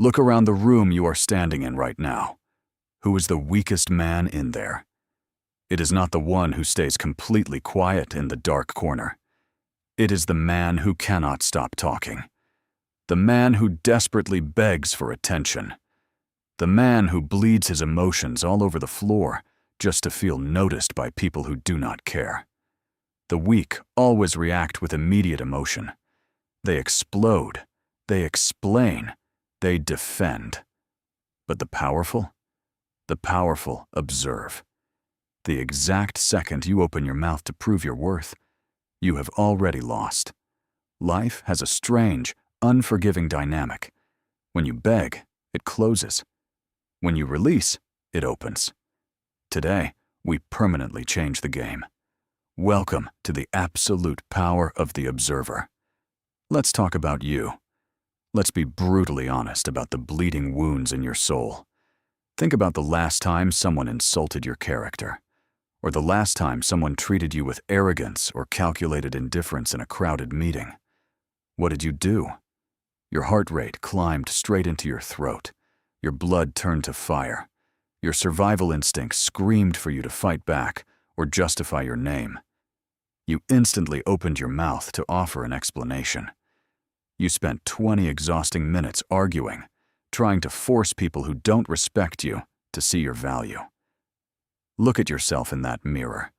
Look around the room you are standing in right now. Who is the weakest man in there? It is not the one who stays completely quiet in the dark corner. It is the man who cannot stop talking. The man who desperately begs for attention. The man who bleeds his emotions all over the floor just to feel noticed by people who do not care. The weak always react with immediate emotion. They explode, they explain, they defend. But the powerful observe. The exact second you open your mouth to prove your worth, you have already lost. Life has a strange, unforgiving dynamic. When you beg, it closes. When you release, it opens. Today, we permanently change the game. Welcome to the absolute power of the observer. Let's talk about you. Let's be brutally honest about the bleeding wounds in your soul. Think about the last time someone insulted your character, or the last time someone treated you with arrogance or calculated indifference in a crowded meeting. What did you do? Your heart rate climbed straight into your throat. Your blood turned to fire. Your survival instinct screamed for you to fight back or justify your name. You instantly opened your mouth to offer an explanation. You spent 20 exhausting minutes arguing, trying to force people who don't respect you to see your value. Look at yourself in that mirror.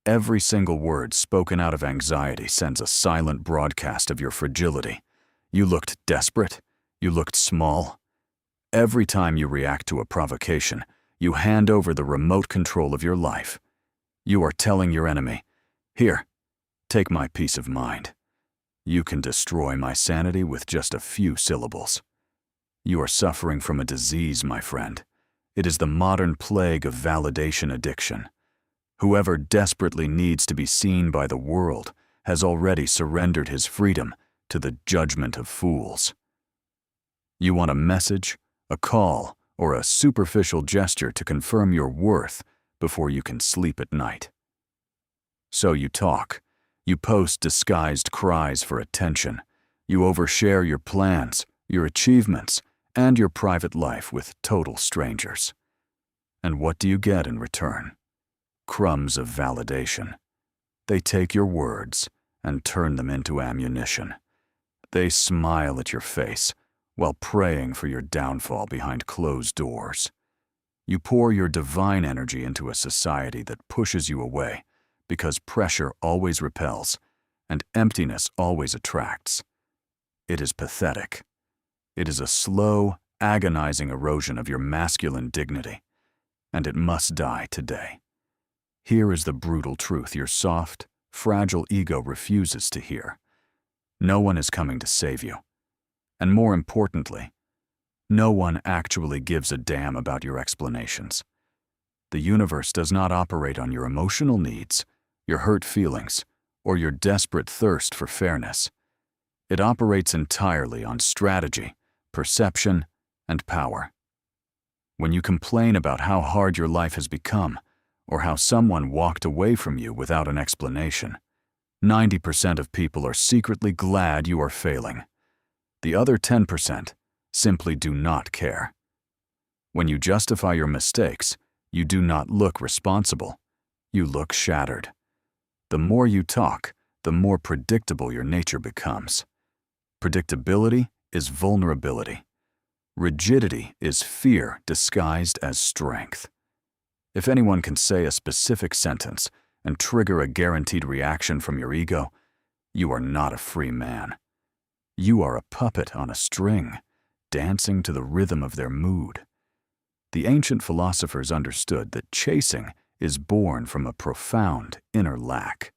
Every single word spoken out of anxiety sends a silent broadcast of your fragility. You looked desperate. You looked small. Every time you react to a provocation, you hand over the remote control of your life. You are telling your enemy, "Here, take my peace of mind. You can destroy my sanity with just a few syllables." You are suffering from a disease, my friend. It is the modern plague of validation addiction. Whoever desperately needs to be seen by the world has already surrendered his freedom to the judgment of fools. You want a message, a call, or a superficial gesture to confirm your worth before you can sleep at night. So you talk. You post disguised cries for attention. You overshare your plans, your achievements, and your private life with total strangers. And what do you get in return? Crumbs of validation. They take your words and turn them into ammunition. They smile at your face while praying for your downfall behind closed doors. You pour your divine energy into a society that pushes you away because pressure always repels and emptiness always attracts. It is pathetic. It is a slow, agonizing erosion of your masculine dignity, and it must die today. Here is the brutal truth your soft, fragile ego refuses to hear. No one is coming to save you. And more importantly, no one actually gives a damn about your explanations. The universe does not operate on your emotional needs, your hurt feelings, or your desperate thirst for fairness. It operates entirely on strategy, perception, and power. When you complain about how hard your life has become, or how someone walked away from you without an explanation, 90% of people are secretly glad you are failing. The other 10% simply do not care. When you justify your mistakes, you do not look responsible. You look shattered. The more you talk, the more predictable your nature becomes. Predictability is vulnerability. Rigidity is fear disguised as strength. If anyone can say a specific sentence and trigger a guaranteed reaction from your ego, you are not a free man. You are a puppet on a string, dancing to the rhythm of their mood. The ancient philosophers understood that chasing is born from a profound inner lack.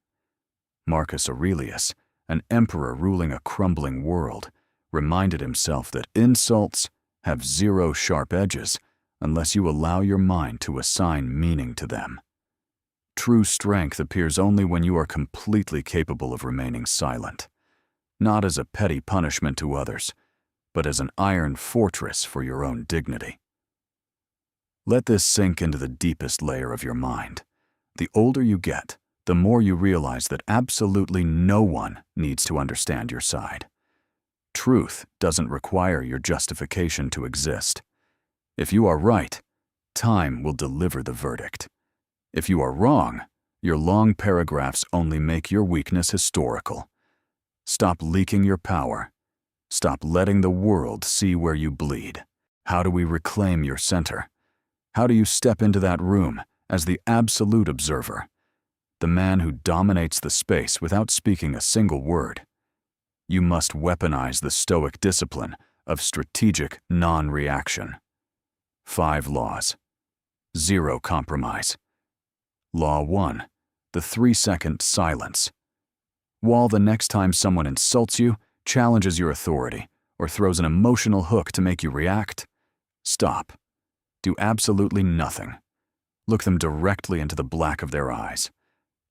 Marcus Aurelius, an emperor ruling a crumbling world, reminded himself that insults have zero sharp edges unless you allow your mind to assign meaning to them. True strength appears only when you are completely capable of remaining silent, not as a petty punishment to others, but as an iron fortress for your own dignity. Let this sink into the deepest layer of your mind. The older you get, the more you realize that absolutely no one needs to understand your side. truth doesn't require your justification to exist. If you are right, time will deliver the verdict. If you are wrong, your long paragraphs only make your weakness historical. Stop leaking your power. Stop letting the world see where you bleed. How do we reclaim your center? How do you step into that room as the absolute observer, the man who dominates the space without speaking a single word? You must weaponize the Stoic discipline of strategic non-reaction. 5 laws. 0 compromise. Law 1. The 3-second silence. Wall the next time someone insults you, challenges your authority, or throws an emotional hook to make you react. Stop. Do absolutely nothing. Look them directly into the black of their eyes.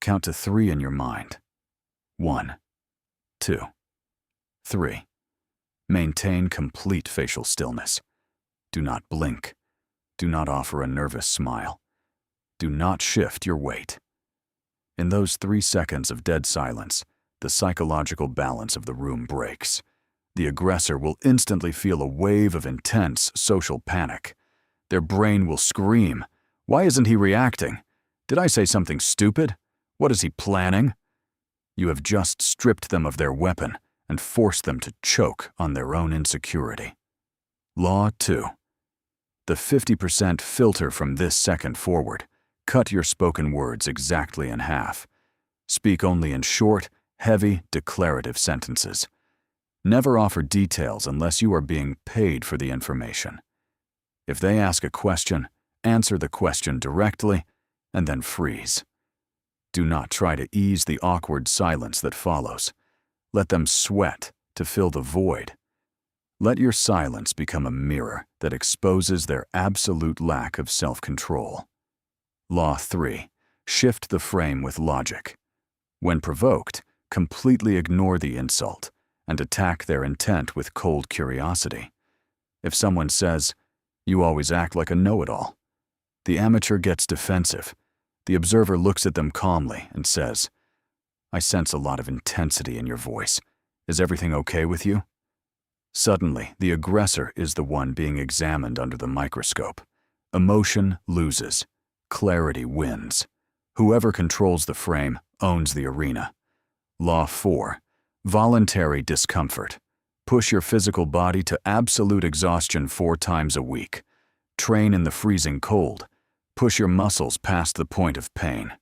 Count to 3 in your mind. 1, 2, 3. Maintain complete facial stillness. Do not blink. Do not offer a nervous smile. Do not shift your weight. In those 3 seconds of dead silence, the psychological balance of the room breaks. The aggressor will instantly feel a wave of intense social panic. Their brain will scream, "Why isn't he reacting? Did I say something stupid? What is he planning?" You have just stripped them of their weapon and forced them to choke on their own insecurity. Law 2. The 50% filter from this second forward. Cut your spoken words exactly in half. Speak only in short, heavy, declarative sentences. Never offer details unless you are being paid for the information. If they ask a question, answer the question directly, and then freeze. Do not try to ease the awkward silence that follows. Let them sweat to fill the void. Let your silence become a mirror that exposes their absolute lack of self-control. Law 3. Shift the frame with logic. When provoked, completely ignore the insult and attack their intent with cold curiosity. If someone says, "You always act like a know-it-all," the amateur gets defensive. The observer looks at them calmly and says, "I sense a lot of intensity in your voice. Is everything okay with you?" Suddenly, the aggressor is the one being examined under the microscope. Emotion loses. Clarity wins. Whoever controls the frame owns the arena. Law 4. Voluntary discomfort. Push your physical body to absolute exhaustion 4 times a week. Train in the freezing cold. Push your muscles past the point of pain.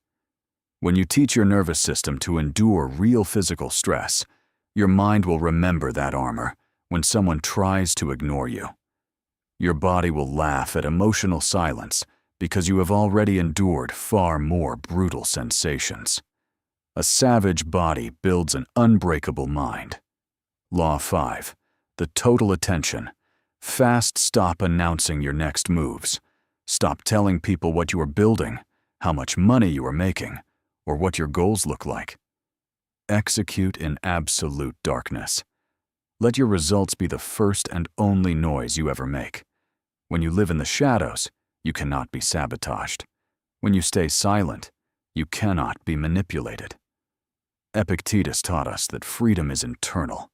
When you teach your nervous system to endure real physical stress, your mind will remember that armor when someone tries to ignore you. Your body will laugh at emotional silence because you have already endured far more brutal sensations. A savage body builds an unbreakable mind. Law 5. The total attention. Fast stop announcing your next moves. Stop telling people what you are building, how much money you are making, or what your goals look like. Execute in absolute darkness. Let your results be the first and only noise you ever make. When you live in the shadows, you cannot be sabotaged. When you stay silent, you cannot be manipulated. Epictetus taught us that freedom is internal,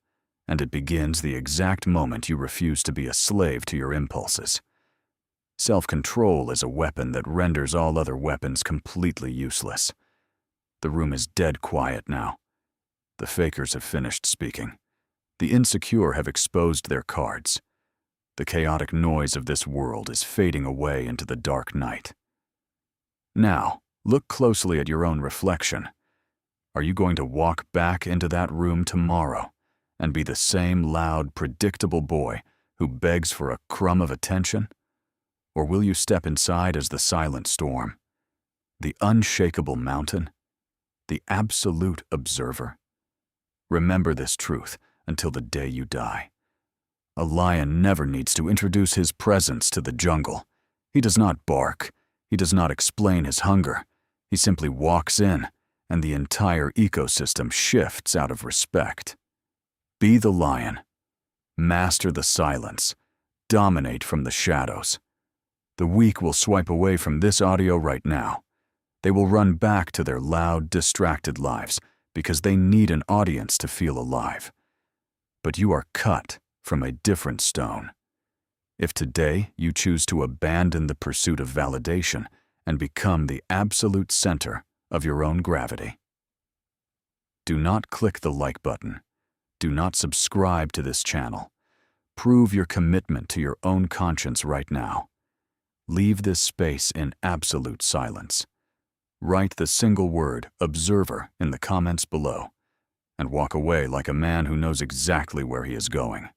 and it begins the exact moment you refuse to be a slave to your impulses. Self-control is a weapon that renders all other weapons completely useless. The room is dead quiet now. The fakers have finished speaking. The insecure have exposed their cards. The chaotic noise of this world is fading away into the dark night. Now, look closely at your own reflection. Are you going to walk back into that room tomorrow and be the same loud, predictable boy who begs for a crumb of attention? Or will you step inside as the silent storm, the unshakable mountain, the absolute observer? Remember this truth until the day you die. A lion never needs to introduce his presence to the jungle. He does not bark. He does not explain his hunger. He simply walks in, and the entire ecosystem shifts out of respect. Be the lion. Master the silence. Dominate from the shadows. The weak will swipe away from this audio right now. They will run back to their loud, distracted lives because they need an audience to feel alive. but you are cut from a different stone. If today you choose to abandon the pursuit of validation and become the absolute center of your own gravity. Do not click the like button. Do not subscribe to this channel. Prove your commitment to your own conscience right now. Leave this space in absolute silence. Write the single word "observer" in the comments below, and walk away like a man who knows exactly where he is going.